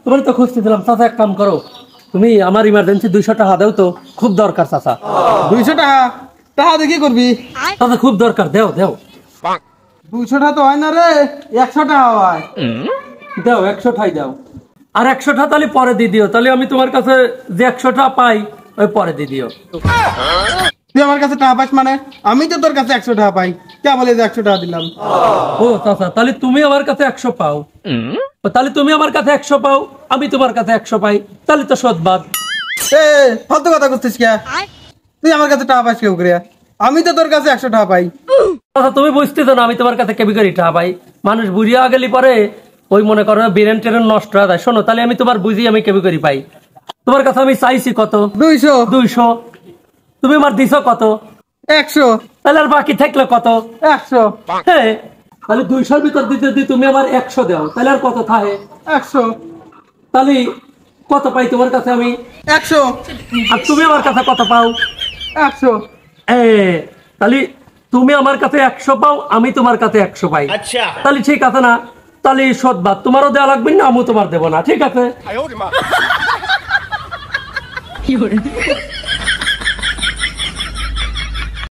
তোমার তো খুঁজতেছিলাম চাচা, এক কাম করো, তুমি আমার ইমার্জেন্সি 200 টাকা দাও তো, খুব দরকার চাচা। 200 টাকা? টাকা দিয়ে কি করবি? চাচা খুব দরকার, দেও দেও। 200 টাকা তো হয় না রে, 100 টাকা হয়। দাও 100 টাকাই দাও। আর 100 টাকা তাহলে পরে দিয়ে দিও, তাহলে আমি তোমার কাছে যে 100 টাকা পাই ওই পরে দিয়ে দিও। তুই আমার কাছে টাকা পাস মানে? আমি তো তোর কাছে 100 টাকা পাই, কে বলে যে 100 টাকা দিলাম? ও চাচা, তাহলে তুমি আমার কাছে 100 পাও, তাহলে তুমি আমার কাছে 100 পাও, আমি তোমার কাছে 100 পাই, তাহলে তো সদবাদ। এ ফালতু কথা করছিস কে? তুই আমার কাছে টাকা পাস কেউ করে? আমি তো তোর কাছে 100 টাকা পাই। চাচা তুমি বুঝতেছো না আমি তোমার কাছে কেবি করি টাকা পাই? মানুষ বুঝিয়া গেলি পরে ওই মনে করো বিরেন ট্রেন নষ্ট হয়ে যায়। শোনো, তাহলে আমি তোমার বুঝি আমি কেবি করি পাই। তোমার কাছে আমি চাইছি কত? 200। 200। তুমি আমার দিছো কত? 100। তাহলে আর বাকি থাকলো কত? 100। হ্যাঁ, তাহলে 200-র ভিতর দিতে যদি তুমি আমার 100 দাও, তাহলে আর কত থাকে? 100। তাহলে কত পাই তোমার কাছে আমি? 100। আর তুমি আমার কাছে কত পাও? 100। তাহলে তুমি আমার কাছে 100 পাও, আমি তোমার কাছে 100 পাই। আচ্ছা, তাহলে ঠিক আছে না? তাহলে সদবাদ, তোমারও দেওয়া লাগবে না, আমিও তোমার দেবো না, ঠিক আছে?